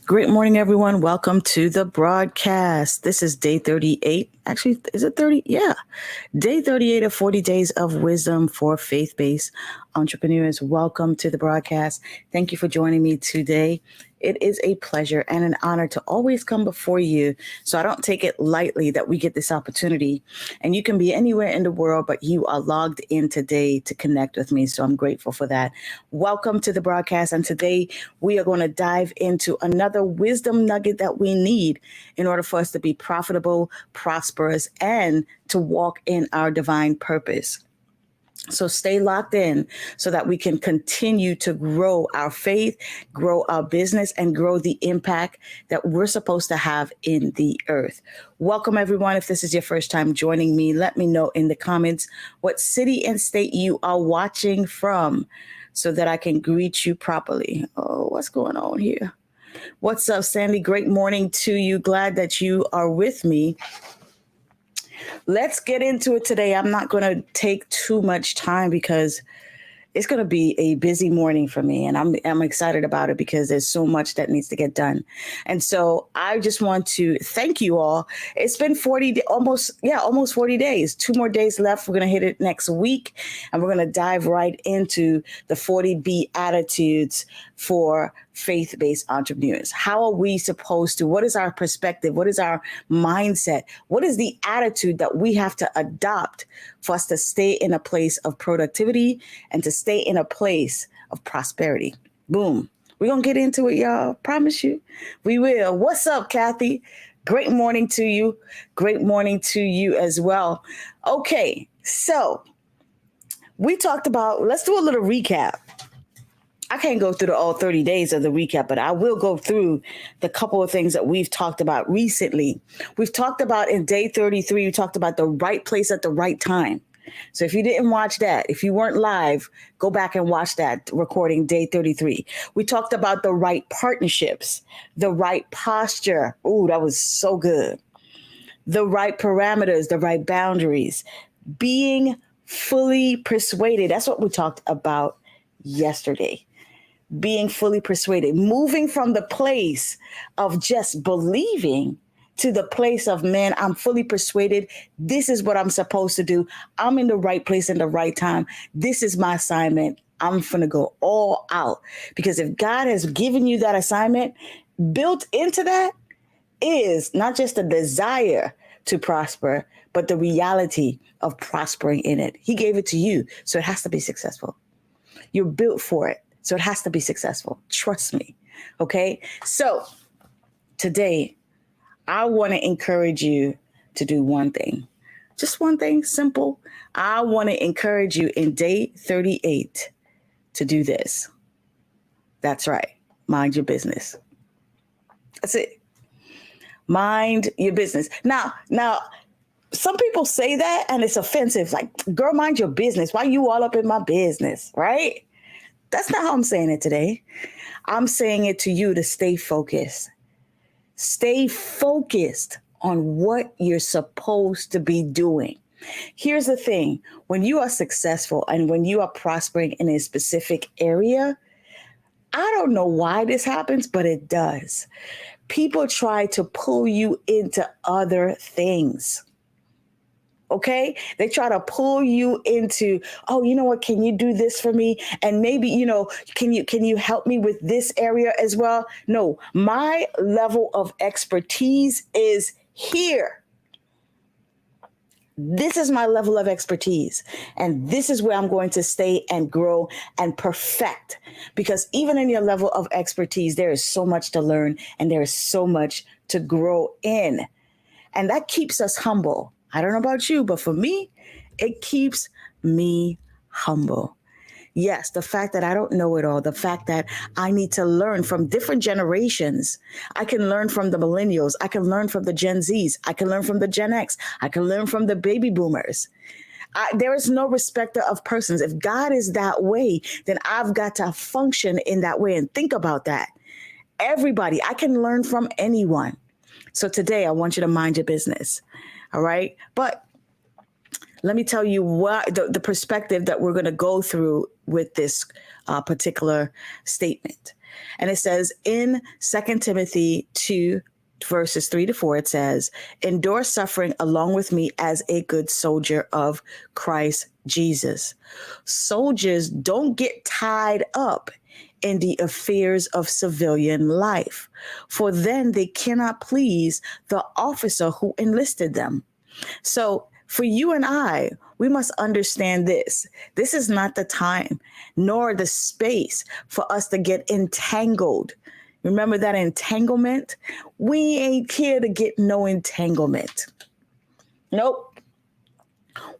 Great morning, everyone. Welcome to the broadcast. This is day 38. Actually, is it 30? Yeah. Day 38 of 40 Days of Wisdom for Faith Based Entrepreneurs. Welcome to the broadcast. Thank you for joining me today. It is a pleasure and an honor to always come before you. So I don't take it lightly that we get this opportunity. And you can be anywhere in the world, but you are logged in today to connect with me. So I'm grateful for that. Welcome to the broadcast. And today we are going to dive into another wisdom nugget that we need in order for us to be profitable, prosperous, and to walk in our divine purpose. So stay locked in so that we can continue to grow our faith, grow our business, and grow the impact that we're supposed to have in the earth. Welcome, everyone. If this is your first time joining me, let me know in the comments what city and state you are watching from so that I can greet you properly. Oh, what's going on here? What's up, Sandy? Great morning to you. Glad that you are with me. Let's get into it today. I'm not going to take too much time because it's going to be a busy morning for me, and I'm excited about it because there's so much that needs to get done. And so I just want to thank you all. It's been almost 40 days. 2 more days left. We're going to hit it next week, and we're going to dive right into the 40 Beatitudes for faith-based entrepreneurs. How are we supposed to? What is our perspective? What is our mindset? What is the attitude that we have to adopt for us to stay in a place of productivity and to stay in a place of prosperity? Boom. We're going to get into it, y'all. Promise you. We will. What's up, Kathy? Great morning to you. Great morning to you as well. Okay, so we talked about, let's do a little recap. I can't go through all 30 days of the recap, but I will go through the couple of things that we've talked about recently. We've talked about in day 33, we talked about the right place at the right time. So if you didn't watch that, if you weren't live, go back and watch that recording, day 33. We talked about the right partnerships, the right posture. Ooh, that was so good. The right parameters, the right boundaries, being fully persuaded. That's what we talked about yesterday. Being fully persuaded, moving from the place of just believing to the place of, man, I'm fully persuaded. This is what I'm supposed to do. I'm in the right place in the right time. This is my assignment. I'm going to go all out, because if God has given you that assignment, built into that is not just a desire to prosper, but the reality of prospering in it. He gave it to you, so it has to be successful. You're built for it. So it has to be successful. Trust me. Okay. So today, I want to encourage you to do one thing. Just one thing, simple. I want to encourage you in day 38 to do this. That's right. Mind your business. That's it. Mind your business. Now, some people say that and it's offensive. Like, girl, mind your business. Why you all up in my business? Right? That's not how I'm saying it today. I'm saying it to you to stay focused. Stay focused on what you're supposed to be doing. Here's the thing. When you are successful and when you are prospering in a specific area, I don't know why this happens, but it does. People try to pull you into other things. Okay, they try to pull you into, oh, you know what, can you do this for me? And maybe, can you help me with this area as well? No, my level of expertise is here. This is my level of expertise. And this is where I'm going to stay and grow and perfect. Because even in your level of expertise, there is so much to learn and there is so much to grow in. And that keeps us humble. I don't know about you, but for me, it keeps me humble. Yes, the fact that I don't know it all, the fact that I need to learn from different generations. I can learn from the millennials. I can learn from the Gen Zs. I can learn from the Gen X. I can learn from the baby boomers. There is no respecter of persons. If God is that way, then I've got to function in that way. And think about that. Everybody, I can learn from anyone. So today I want you to mind your business. All right. But Let me tell you what the perspective that we're going to go through with this particular statement. And it says in 2 Timothy 2, verses 3-4, it says, endure suffering along with me as a good soldier of Christ Jesus. Soldiers don't get tied up in the affairs of civilian life, for then they cannot please the officer who enlisted them. So for you and I, we must understand this. This is not the time nor the space for us to get entangled. Remember that entanglement? We ain't here to get no entanglement. Nope.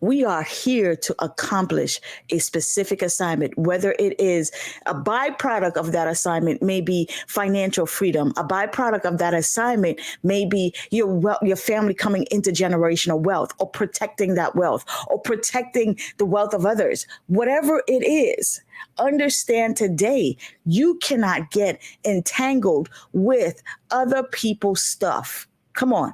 We are here to accomplish a specific assignment, whether it is a byproduct of that assignment may be financial freedom. A byproduct of that assignment may be your family coming into generational wealth, or protecting that wealth, or protecting the wealth of others. Whatever it is, understand today, you cannot get entangled with other people's stuff. Come on.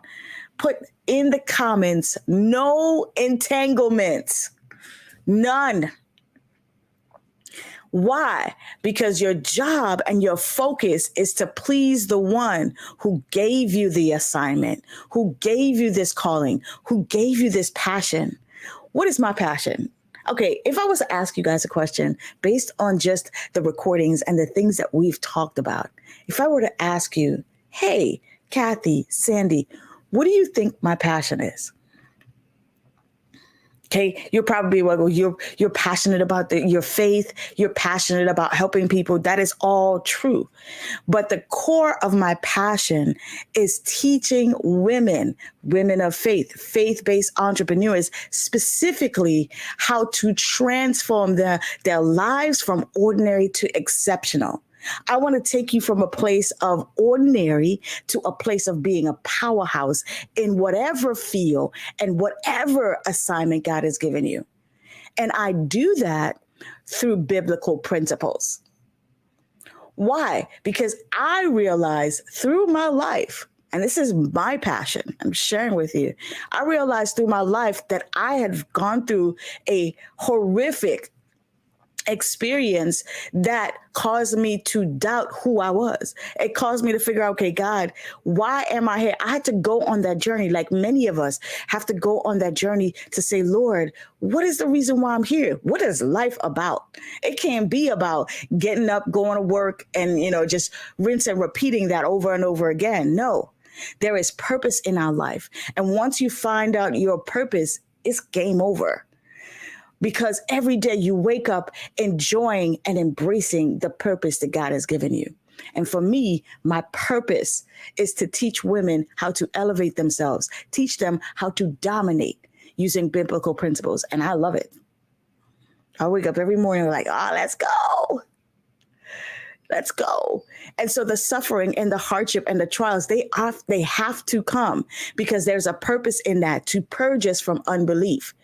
Put in the comments, no entanglements, none. Why? Because your job and your focus is to please the one who gave you the assignment, who gave you this calling, who gave you this passion. What is my passion? Okay, if I was to ask you guys a question based on just the recordings and the things that we've talked about, if I were to ask you, hey, Kathy, Sandy, what do you think my passion is? Okay, you're probably, well, you're passionate about your faith. You're passionate about helping people. That is all true. But the core of my passion is teaching women of faith, faith-based entrepreneurs, specifically how to transform their lives from ordinary to exceptional. I want to take you from a place of ordinary to a place of being a powerhouse in whatever field and whatever assignment God has given you. And I do that through biblical principles. Why? Because I realize through my life, and this is my passion, I'm sharing with you, I realized through my life that I had gone through a horrific experience that caused me to doubt who I was. It caused me to figure out, okay, God, why am I here? I had to go on that journey, like many of us have to go on that journey to say, Lord, what is the reason why I'm here? What is life about? It can't be about getting up, going to work, and, just rinse and repeating that over and over again. No, there is purpose in our life. And once you find out your purpose, it's game over. Because every day you wake up enjoying and embracing the purpose that God has given you. And for me, my purpose is to teach women how to elevate themselves, teach them how to dominate using biblical principles. And I love it. I wake up every morning like, let's go. Let's go. And so the suffering and the hardship and the trials, they have to come because there's a purpose in that to purge us from unbelief.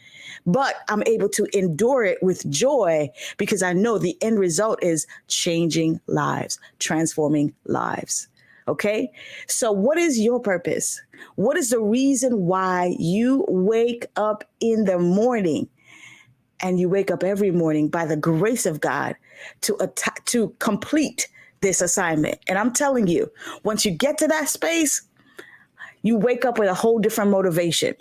But I'm able to endure it with joy because I know the end result is changing lives, transforming lives. Okay. So what is your purpose? What is the reason why you wake up in the morning? And you wake up every morning by the grace of God to complete this assignment. And I'm telling you, once you get to that space, you wake up with a whole different motivation.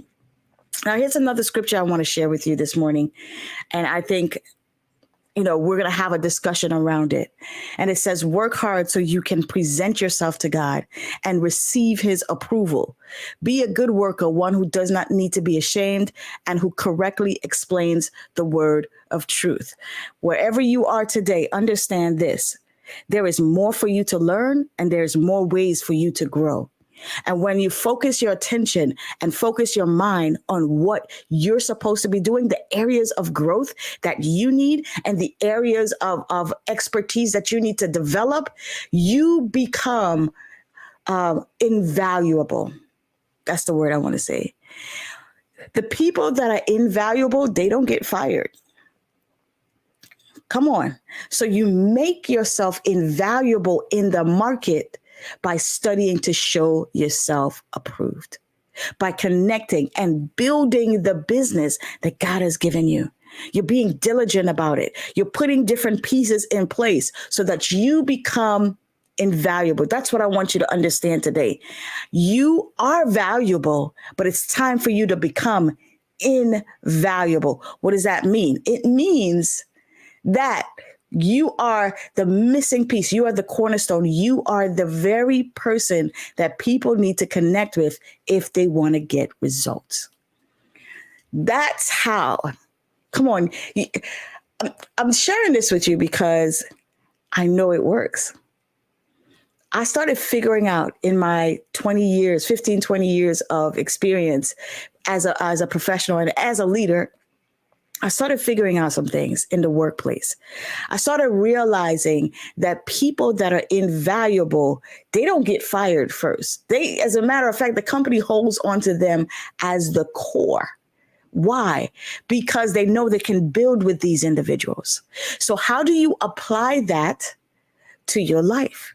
Now, here's another scripture I want to share with you this morning. And I think, we're going to have a discussion around it. And it says, work hard so you can present yourself to God and receive his approval. Be a good worker, one who does not need to be ashamed and who correctly explains the word of truth. Wherever you are today, understand this. There is more for you to learn and there's more ways for you to grow. And when you focus your attention and focus your mind on what you're supposed to be doing, the areas of growth that you need and the areas of expertise that you need to develop, you become invaluable. That's the word I want to say. The people that are invaluable, they don't get fired. Come on. So you make yourself invaluable in the market by studying to show yourself approved. by connecting and building the business that God has given you. You're being diligent about it. You're putting different pieces in place so that you become invaluable. That's what I want you to understand today. You are valuable, but it's time for you to become invaluable. What does that mean? It means that you are the missing piece. You are the cornerstone. You are the very person that people need to connect with if they want to get results. That's how. Come on. I'm sharing this with you because I know it works. I started figuring out in my 20 years, 15, 20 years of experience as a professional and as a leader, I started figuring out some things in the workplace. I started realizing that people that are invaluable, they don't get fired first. As a matter of fact, the company holds onto them as the core. Why? Because they know they can build with these individuals. So how do you apply that to your life?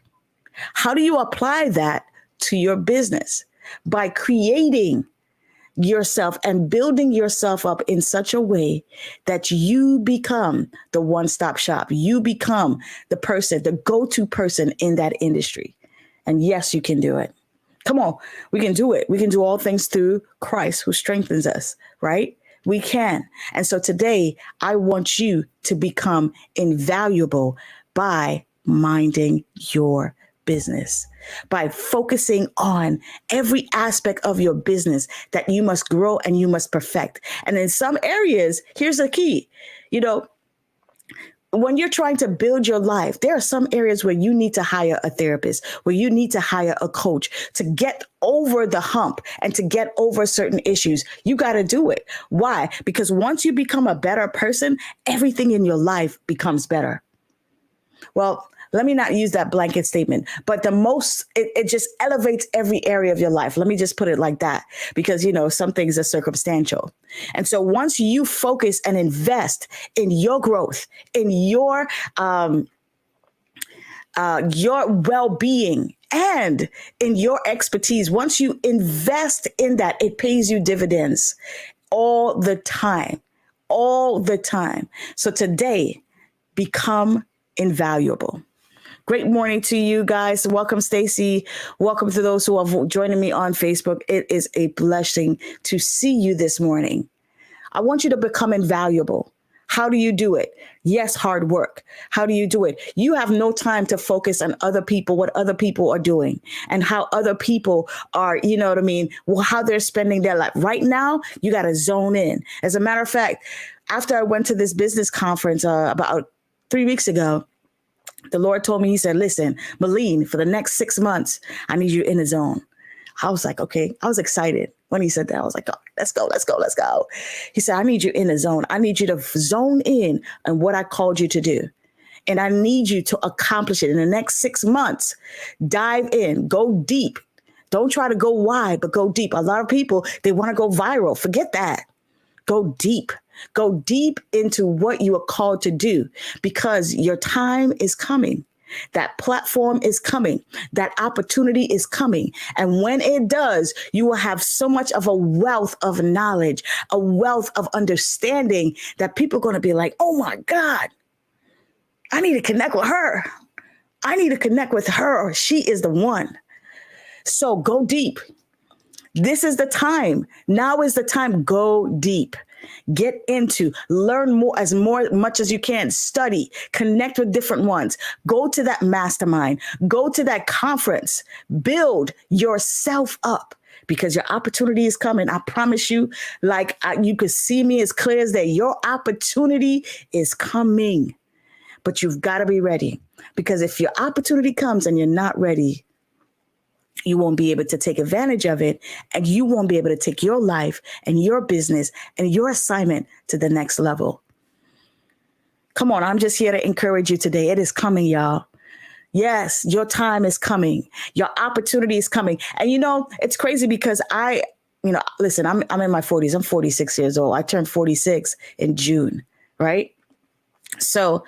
How do you apply that to your business? By creating yourself and building yourself up in such a way that you become the one-stop shop. You become the person, the go-to person in that industry. And yes, you can do it. Come on, we can do it. We can do all things through Christ who strengthens us, right? We can. And so today, I want you to become invaluable by minding your business, by focusing on every aspect of your business that you must grow and you must perfect. And in some areas, here's the key, when you're trying to build your life, there are some areas where you need to hire a therapist, where you need to hire a coach to get over the hump and to get over certain issues. You got to do it. Why? Because once you become a better person, everything in your life becomes better. Well, let me not use that blanket statement, but it just elevates every area of your life. Let me just put it like that, because, some things are circumstantial. And so once you focus and invest in your growth, in your well-being and in your expertise, once you invest in that, it pays you dividends all the time. So today, become invaluable. Great morning to you guys. Welcome, Stacy. Welcome to those who are joining me on Facebook. It is a blessing to see you this morning. I want you to become invaluable. How do you do it? Yes, hard work. How do you do it? You have no time to focus on other people, what other people are doing and how other people are, how they're spending their life. Right now, you got to zone in. As a matter of fact, after I went to this business conference about 3 weeks ago, the Lord told me, he said, listen, Malene, for the next 6 months, I need you in the zone. I was like, okay. I was excited when he said that. I was like, oh, let's go. He said, I need you in the zone. I need you to zone in on what I called you to do. And I need you to accomplish it in the next 6 months. Dive in, go deep. Don't try to go wide, but go deep. A lot of people, they want to go viral. Forget that. Go deep. Go deep into what you are called to do, because your time is coming. That platform is coming. That opportunity is coming. And when it does, you will have so much of a wealth of knowledge, a wealth of understanding that people are going to be like, oh my God, I need to connect with her. I need to connect with her, or she is the one. So go deep. This is the time. Now is the time. Go deep. Get into, learn much as you can, study, connect with different ones, go to that mastermind, go to that conference, build yourself up, because your opportunity is coming. I promise you, you could see me as clear as day. Your opportunity is coming, but you've got to be ready, because if your opportunity comes and you're not ready, you won't be able to take advantage of it, and you won't be able to take your life and your business and your assignment to the next level. Come on, I'm just here to encourage you today. It is coming, y'all. Yes, your time is coming. Your opportunity is coming. And it's crazy because listen, I'm in my 40s. I'm 46 years old. I turned 46 in June, right? So,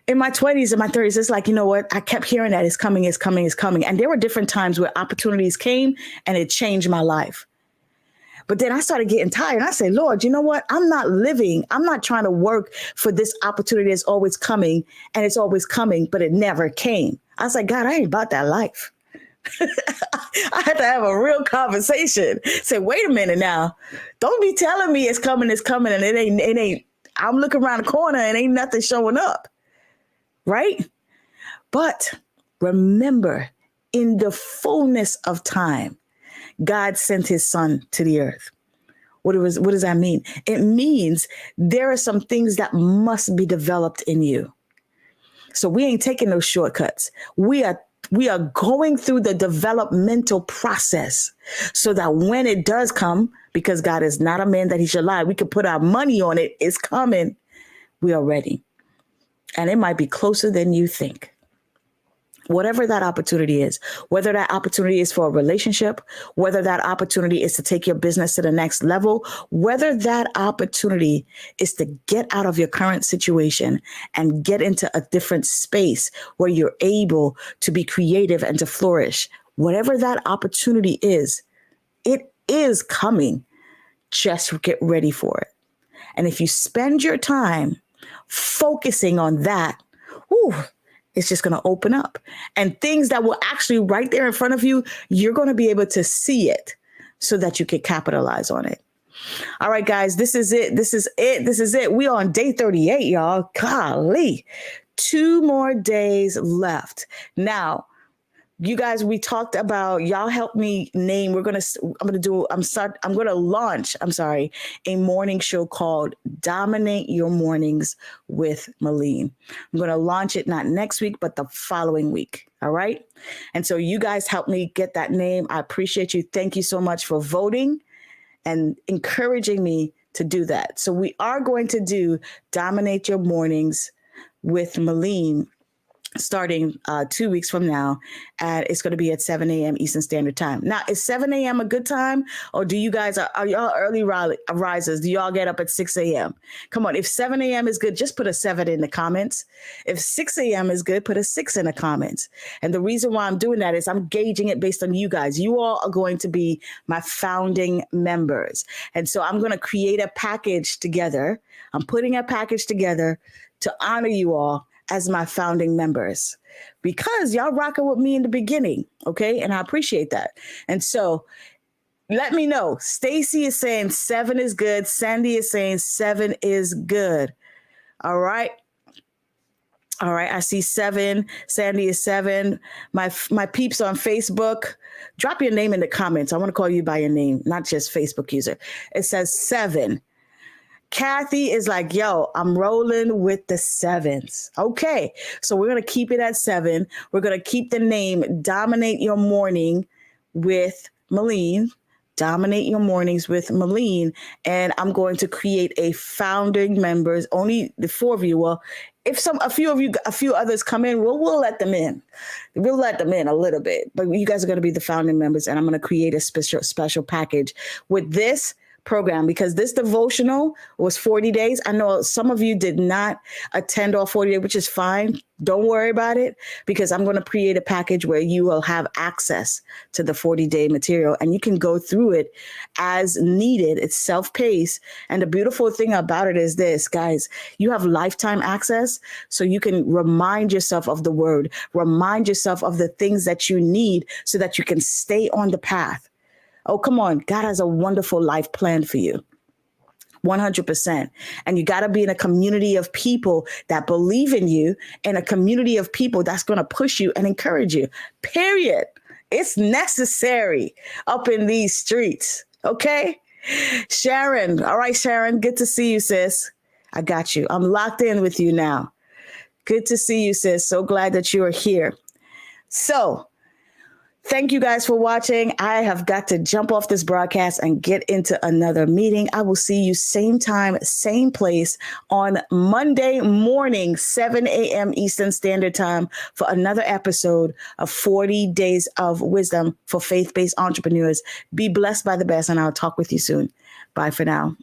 In my 20s and my 30s, it's like, you know what? I kept hearing that it's coming, it's coming, it's coming. And there were different times where opportunities came and it changed my life. But then I started getting tired. And I said, Lord, you know what? I'm not trying to work for this opportunity that's always coming and it's always coming, but it never came. I was like, God, I ain't about that life. I had to have a real conversation. Say, wait a minute now. Don't be telling me it's coming, and it ain't, I'm looking around the corner and ain't nothing showing up. Right? But remember, in the fullness of time, God sent his son to the earth. What does that mean? It means there are some things that must be developed in you. So we ain't taking those shortcuts. We are going through the developmental process so that when it does come, because God is not a man that he should lie, we can put our money on it. It's coming. We are ready. And it might be closer than you think. Whatever that opportunity is, whether that opportunity is for a relationship, whether that opportunity is to take your business to the next level, whether that opportunity is to get out of your current situation and get into a different space where you're able to be creative and to flourish, whatever that opportunity is, it is coming. Just get ready for it. And if you spend your time focusing on that, it's just going to open up, and things that will actually right there in front of you, you're going to be able to see it so that you can capitalize on it. All right, guys, this is it. We are on day 38, y'all. Golly, 2 more days left. Now, you guys, we talked about, y'all help me name. I'm going to launch a morning show called Dominate Your Mornings with Malene. I'm going to launch it not next week, but the following week. All right. And so you guys help me get that name. I appreciate you. Thank you so much for voting and encouraging me to do that. So we are going to do Dominate Your Mornings with Malene starting 2 weeks from now, and it's going to be at 7 a.m. Eastern Standard Time. Now, is 7 a.m. a good time, or do you guys, are y'all early risers? Do y'all get up at 6 a.m.? Come on, if 7 a.m. is good, just put a 7 in the comments. If 6 a.m. is good, put a 6 in the comments. And the reason why I'm doing that is I'm gauging it based on you guys. You all are going to be my founding members. And so I'm going to create a package together. I'm putting a package together to honor you all as my founding members, because y'all rocking with me in the beginning. Okay. And I appreciate that. And so let me know. Stacy is saying 7 is good. Sandy is saying 7 is good. All right. All right. I see 7. Sandy is 7. My peeps on Facebook, drop your name in the comments. I want to call you by your name, not just Facebook user. It says 7. Kathy is like, yo, I'm rolling with the 7s. Okay. So we're going to keep it at 7. We're going to keep the name Dominate Your Morning with Malene. Dominate Your Mornings with Malene. And I'm going to create a founding members, only the 4 of you. Well, if a few others come in, we'll let them in. We'll let them in a little bit, but you guys are going to be the founding members, and I'm going to create a special package with this program, because this devotional was 40 days. I know some of you did not attend all 40 days, which is fine. Don't worry about it, because I'm going to create a package where you will have access to the 40-day material, and you can go through it as needed. It's self-paced. And the beautiful thing about it is this, guys, you have lifetime access. So you can remind yourself of the word, remind yourself of the things that you need so that you can stay on the path. Oh, come on. God has a wonderful life plan for you. 100%. And you got to be in a community of people that believe in you, and a community of people that's going to push you and encourage you. Period. It's necessary up in these streets. Okay. Sharon. All right, Sharon. Good to see you, sis. I got you. I'm locked in with you now. Good to see you, sis. So glad that you are here. So, thank you guys for watching. I have got to jump off this broadcast and get into another meeting. I will see you same time, same place on Monday morning, 7 a.m. Eastern Standard Time, for another episode of 40 Days of Wisdom for Faith-Based Entrepreneurs. Be blessed by the best, and I'll talk with you soon. Bye for now.